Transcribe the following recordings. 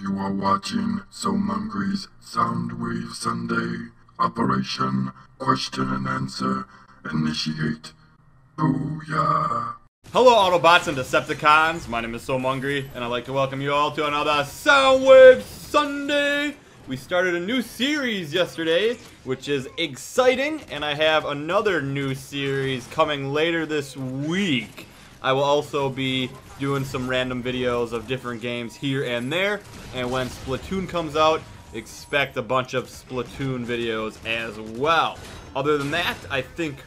You are watching Soundwave's Soundwave Sunday. Operation Question and Answer. Initiate. Booyah. Hello Autobots and Decepticons, my name is Soundwave, and I'd like to welcome you all to another Soundwave Sunday! We started a new series yesterday, which is exciting, and I have another new series coming later this week. I will also be doing some random videos of different games here and there, and when Splatoon comes out, expect a bunch of Splatoon videos as well. Other than that, I think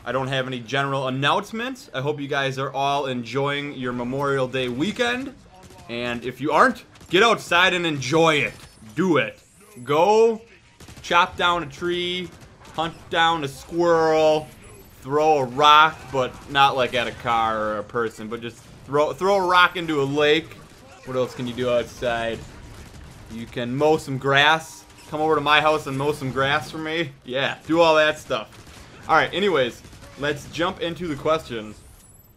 I don't have any general announcements. I hope you guys are all enjoying your Memorial Day weekend. And if you aren't, get outside and enjoy it. Do it. Go chop down a tree, hunt down a squirrel, throw a rock, but not like at a car or a person, but just throw a rock into a lake. What else can you do outside? You can mow some grass. Come over to my house and mow some grass for me. Yeah, do all that stuff. Alright, anyways, let's jump into the questions.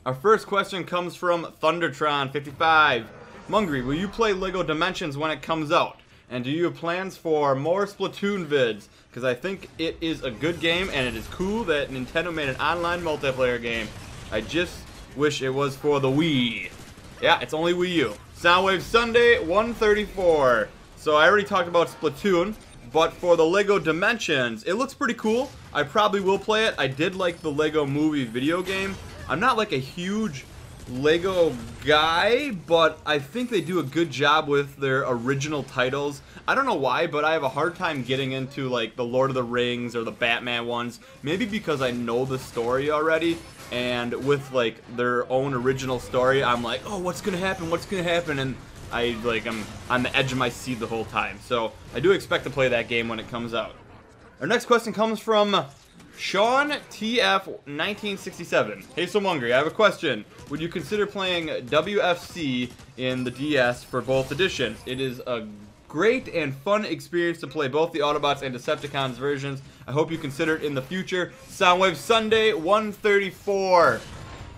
Our first question comes from Thundertron55. Mungry, will you play LEGO Dimensions when it comes out? And do you have plans for more Splatoon vids? Because I think it is a good game, and it is cool that Nintendo made an online multiplayer game. I just wish it was for the Wii. Yeah, it's only Wii U. Soundwave Sunday 134. So I already talked about Splatoon, but for the LEGO Dimensions, it looks pretty cool. I probably will play it. I did like the LEGO Movie video game. I'm not like a huge LEGO guy, but I think they do a good job with their original titles. I don't know why, but I have a hard time getting into like the Lord of the Rings or the Batman ones. Maybe because I know the story already, and with like their own original story, I'm like, oh, what's gonna happen? What's gonna happen? And I'm on the edge of my seat the whole time. So I do expect to play that game when it comes out. Our next question comes from Sean TF 1967. Hey, so Mungry, I have a question. Would you consider playing WFC in the DS for both editions? It is a great and fun experience to play both the Autobots and Decepticons versions. I hope you consider it in the future. Soundwave Sunday 134.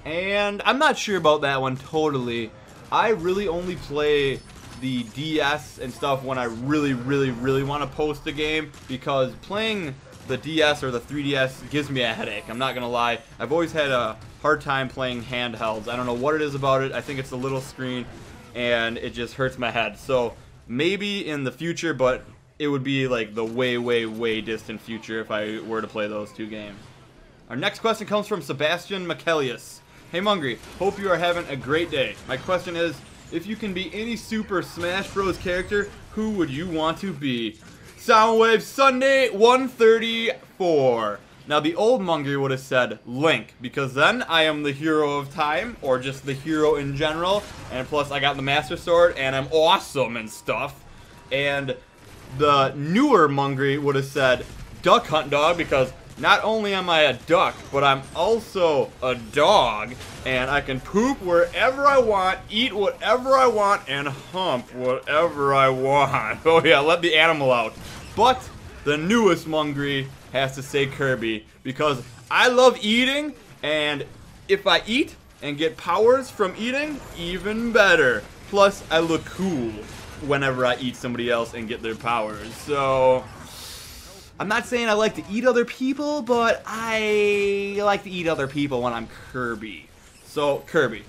And I'm not sure about that one totally. I really only play the DS and stuff when I really want to post a game, because playing the DS or the 3DS gives me a headache. I'm not gonna lie. I've always had a hard time playing handhelds. I don't know what it is about it. I think it's the little screen and it just hurts my head. So maybe in the future, but it would be like the way distant future if I were to play those two games. Our next question comes from Sebastian Michelius. Hey Mungry, hope you are having a great day. My question is, if you can be any Super Smash Bros. Character, who would you want to be? Soundwave Sunday 134. Now the old Mungry would have said Link, because then I am the hero of time, or just the hero in general, and plus I got the Master Sword and I'm awesome and stuff. And the newer Mungry would have said Duck Hunt Dog, because not only am I a duck, but I'm also a dog, and I can poop wherever I want, eat whatever I want, and hump whatever I want. Oh yeah, let the animal out. But the newest Mungry has to say Kirby, because I love eating, and if I eat and get powers from eating, even better. Plus, I look cool whenever I eat somebody else and get their powers. So I'm not saying I like to eat other people, but I like to eat other people when I'm Kirby. So, Kirby.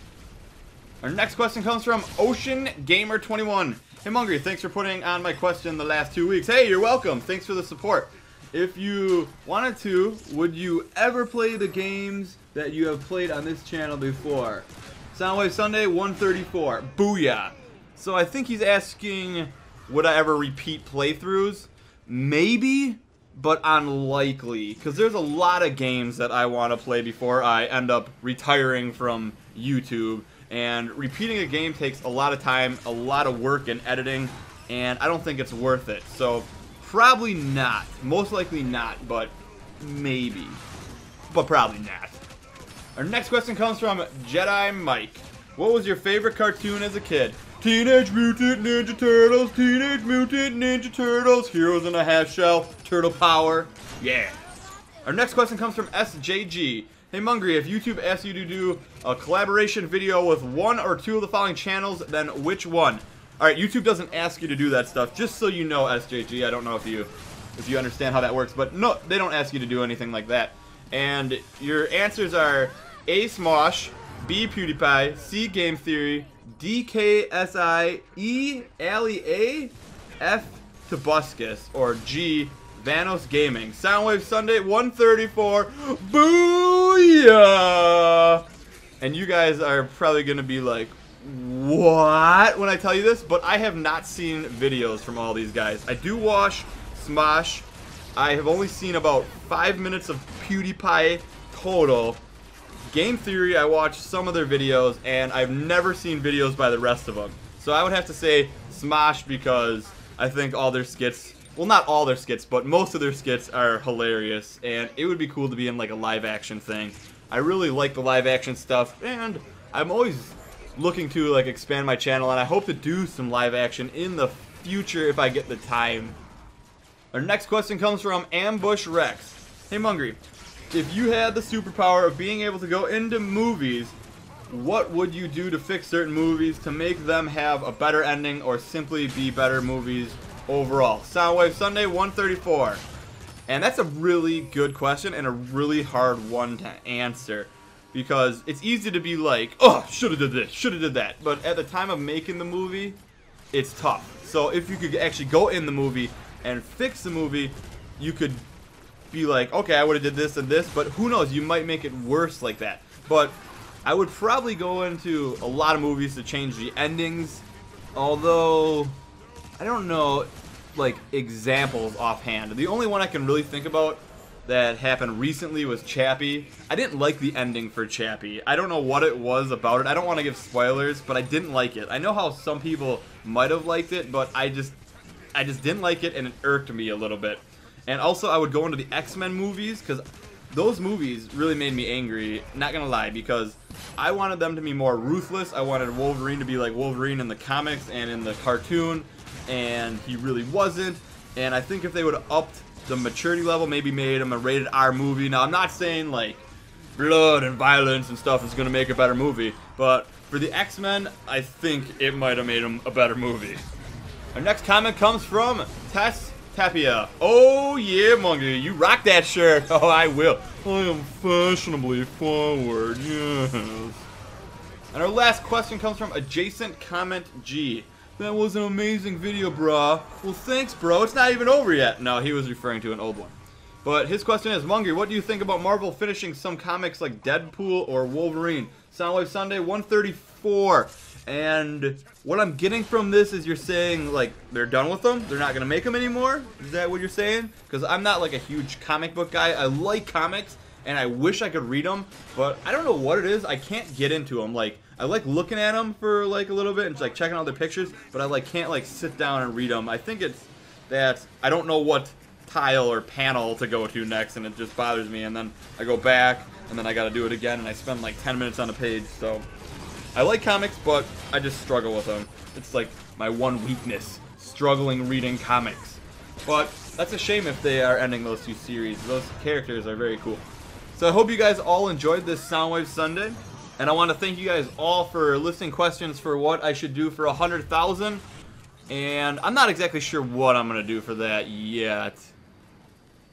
Our next question comes from Ocean Gamer 21. Hey Mungry, thanks for putting on my question the last 2 weeks. Hey, you're welcome. Thanks for the support. If you wanted to, would you ever play the games that you have played on this channel before? Soundwave Sunday 134. Booyah. So I think he's asking, would I ever repeat playthroughs? Maybe, but unlikely, because there's a lot of games that I want to play before I end up retiring from YouTube, and repeating a game takes a lot of time, a lot of work and editing, and I don't think it's worth it. So probably not, most likely not, but maybe, but probably not. Our next question comes from Jedi Mike. What was your favorite cartoon as a kid? Teenage Mutant Ninja Turtles, Teenage Mutant Ninja Turtles, Heroes in a Half Shell, Turtle Power, yeah. Our next question comes from SJG. Hey Mungry, if YouTube asks you to do a collaboration video with one or two of the following channels, then which one? Alright, YouTube doesn't ask you to do that stuff, just so you know, SJG. I don't know if you understand how that works, but no, they don't ask you to do anything like that. And your answers are A. Smosh, B. PewDiePie, C. Game Theory, D. KSI, E. Ali A, F. Tobuscus, or G. Vanos Gaming. Soundwave Sunday 134. Booyah! And you guys are probably going to be like, what? When I tell you this, but I have not seen videos from all these guys. I do watch Smosh. I have only seen about 5 minutes of PewDiePie total. Game Theory, I watched some of their videos, and I've never seen videos by the rest of them. So I would have to say Smosh because I think all their skits, well, not all their skits, but most of their skits are hilarious, and it would be cool to be in like a live action thing. I really like the live action stuff, and I'm always looking to like expand my channel, and I hope to do some live action in the future if I get the time. Our next question comes from Ambush Rex. Hey Mungry, if you had the superpower of being able to go into movies, what would you do to fix certain movies to make them have a better ending or simply be better movies overall? Soundwave Sunday 134. And that's a really good question and a really hard one to answer, because it's easy to be like, oh, shoulda did this, shoulda did that, but at the time of making the movie, it's tough. So if you could actually go in the movie and fix the movie, you could be like, okay, I would have did this and this, but who knows, you might make it worse like that. But I would probably go into a lot of movies to change the endings, although I don't know like examples offhand. The only one I can really think about that happened recently was Chappie. I didn't like the ending for Chappie. I don't know what it was about it. I don't want to give spoilers, but I didn't like it. I know how some people might have liked it, but I just didn't like it, and it irked me a little bit. And also I would go into the X-Men movies, because those movies really made me angry, not gonna lie, because I wanted them to be more ruthless. I wanted Wolverine to be like Wolverine in the comics and in the cartoon, and he really wasn't. And I think if they would have upped the maturity level, maybe made him a rated R movie. Now I'm not saying like blood and violence and stuff is gonna make a better movie, but for the X-Men, I think it might have made him a better movie. Our next comment comes from Tess Tapia. Oh yeah, Monkey, you rock that shirt. Oh, I will. I am fashionably forward, yes. And our last question comes from Adjacent Comment G. That was an amazing video, brah. Well, thanks, bro. It's not even over yet. No, he was referring to an old one. But his question is, Mungry, what do you think about Marvel finishing some comics like Deadpool or Wolverine? Soundwave Sunday 134. And what I'm getting from this is you're saying, like, they're done with them? They're not going to make them anymore? Is that what you're saying? Because I'm not, like, a huge comic book guy. I like comics, and I wish I could read them, but I don't know what it is. I can't get into them. Like, I like looking at them for, like, a little bit and just, like, checking out their pictures, but I, like, can't, like, sit down and read them. I think it's that I don't know what tile or panel to go to next, and it just bothers me, and then I go back, and then I got to do it again, and I spend, like, 10 minutes on a page, so I like comics, but I just struggle with them. It's like my one weakness, struggling reading comics. But that's a shame if they are ending those two series. Those characters are very cool. So I hope you guys all enjoyed this Soundwave Sunday. And I want to thank you guys all for listing questions for what I should do for 100,000. And I'm not exactly sure what I'm going to do for that yet.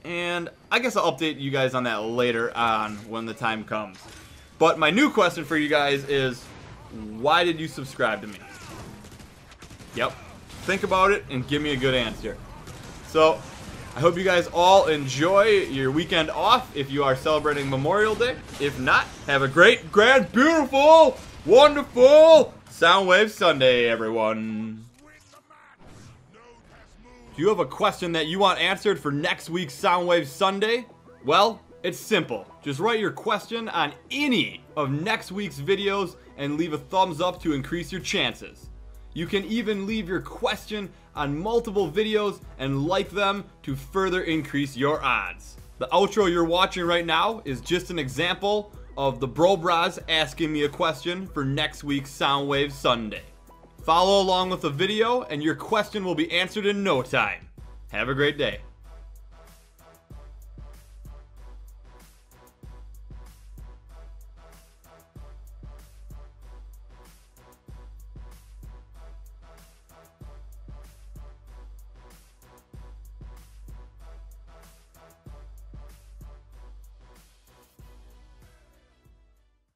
And I guess I'll update you guys on that later on when the time comes. But my new question for you guys is, why did you subscribe to me? Yep. Think about it and give me a good answer. So, I hope you guys all enjoy your weekend off if you are celebrating Memorial Day. If not, have a great, grand, beautiful, wonderful Soundwave Sunday, everyone. Do you have a question that you want answered for next week's Soundwave Sunday? Well, it's simple. Just write your question on any of next week's videos and leave a thumbs up to increase your chances. You can even leave your question on multiple videos and like them to further increase your odds. The outro you're watching right now is just an example of the Bro Bras asking me a question for next week's Soundwave Sunday. Follow along with the video and your question will be answered in no time. Have a great day.